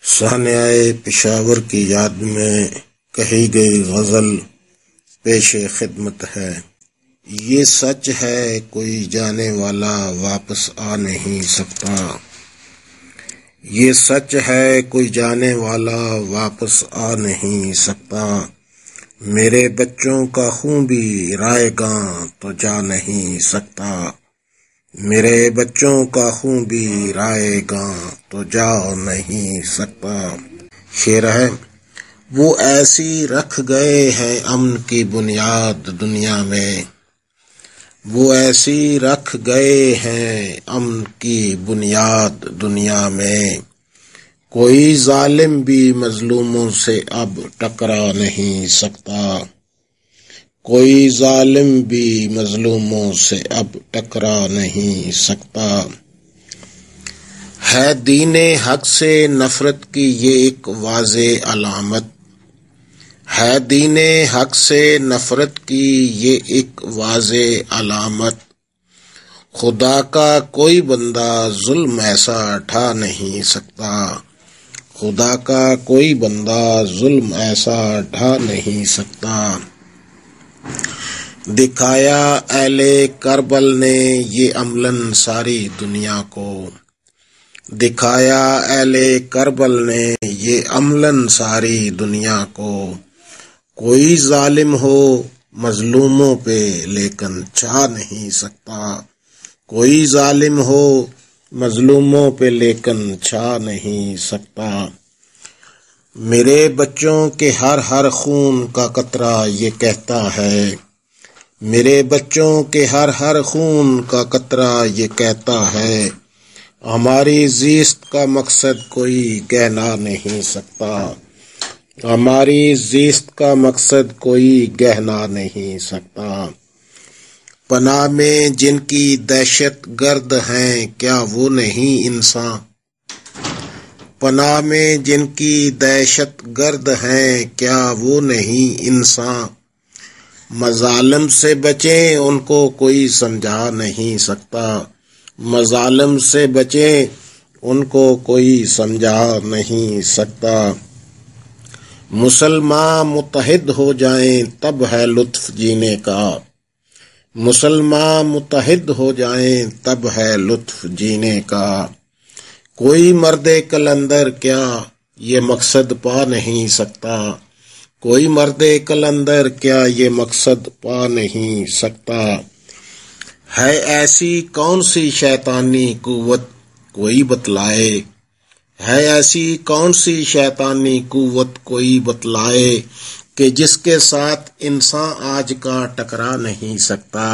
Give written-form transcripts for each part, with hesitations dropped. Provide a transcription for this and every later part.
سانحۂ پشاور کی یاد میں کہی گئی غزل پیش خدمت ہے۔ یہ سچ ہے کوئی جانے والا واپس آ نہیں سکتا، یہ سچ ہے کوئی جانے والا واپس آ نہیں سکتا، میرے بچوں کا خون بھی رائے گاں تو جا نہیں سکتا، میرے بچوں کا خون بھی رائے گاں تو جا نہیں سکتا۔ شعر ہے: وہ ایسی رکھ گئے ہیں امن کی بنیاد دنیا میں، وہ ایسی رکھ گئے ہیں امن کی بنیاد دنیا میں، کوئی ظالم بھی مظلوموں سے اب ٹکرا نہیں سکتا، کوئی ظالم بھی مظلوموں سے اب ٹکرا نہیں سکتا۔ ہے دین حق سے نفرت کی یہ ایک واضح علامت، ہے دین حق سے نفرت کی یہ ایک واضح علامت، خدا کا کوئی بندہ ظلم ایسا ڈھا نہیں سکتا، خدا کا کوئی بندہ ظلم ایسا ڈھا نہیں سکتا۔ دکھایا اہل کربل نے یہ عملاً ساری دنیا کو، دکھایا اہل کربل نے یہ عملاً ساری دنیا کو، کوئی ظالم ہو مظلوموں پہ لیکن چھا نہیں سکتا، کوئی ظالم ہو مظلوموں پہ لیکن چھا نہیں سکتا۔ میرے بچوں کے ہر خون کا قطرہ یہ کہتا ہے، میرے بچوں کے ہر خون کا قطرہ یہ کہتا ہے، ہماری زیست کا مقصد کوئی کہنا نہیں سکتا، ہماری زیست کا مقصد کوئی کہنا نہیں سکتا۔ پناہ میں جن کی دہشت گرد ہیں کیا وہ نہیں انسان، پناہ میں جن کی دہشت گرد ہیں کیا وہ نہیں انسان، مظالم سے بچیں ان کو کوئی سمجھا نہیں سکتا، مظالم سے بچیں ان کو کوئی سمجھا نہیں سکتا۔ مسلمان متحد ہو جائیں تب ہے لطف جینے کا، مسلمان متحد ہو جائیں تب ہے لطف جینے کا، کوئی مرد قلندر کیا یہ مقصد پا نہیں سکتا، کوئی مرد قلندر کیا یہ مقصد پا نہیں سکتا۔ ہے ایسی کون سی شیطانی قوت کوئی بتلائے، ہے ایسی کون سی شیطانی قوت کوئی بتلائے، کہ جس کے ساتھ انسان آج کا ٹکرا نہیں سکتا،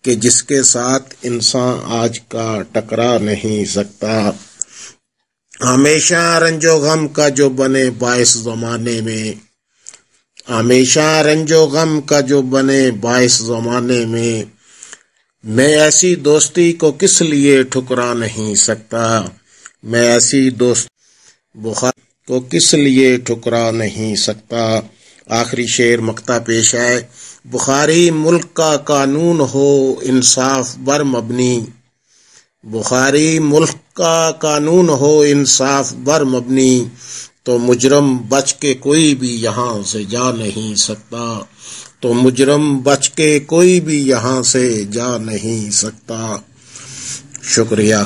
کہ جس کے ساتھ انسان آج کا ٹکرا نہیں سکتا۔ ہمیشہ رنج و غم کا جو بنے باعث زمانے میں، ہمیشہ رنج و غم کا جو بنے باعث زمانے میں ایسی دوستی کو کس لیے ٹھکرا نہیں سکتا، میں ایسی دوست بخاری کو کس لیے ٹھکرا نہیں سکتا۔ آخری شعر مقطع پیش ہے: بخاری ملک کا قانون ہو انصاف بر مبنی، بخاری ملک کا قانون ہو انصاف بر مبنی، تو مجرم بچ کے کوئی بھی یہاں سے جا نہیں سکتا، تو مجرم بچ کے کوئی بھی یہاں سے جا نہیں سکتا۔ شکریہ۔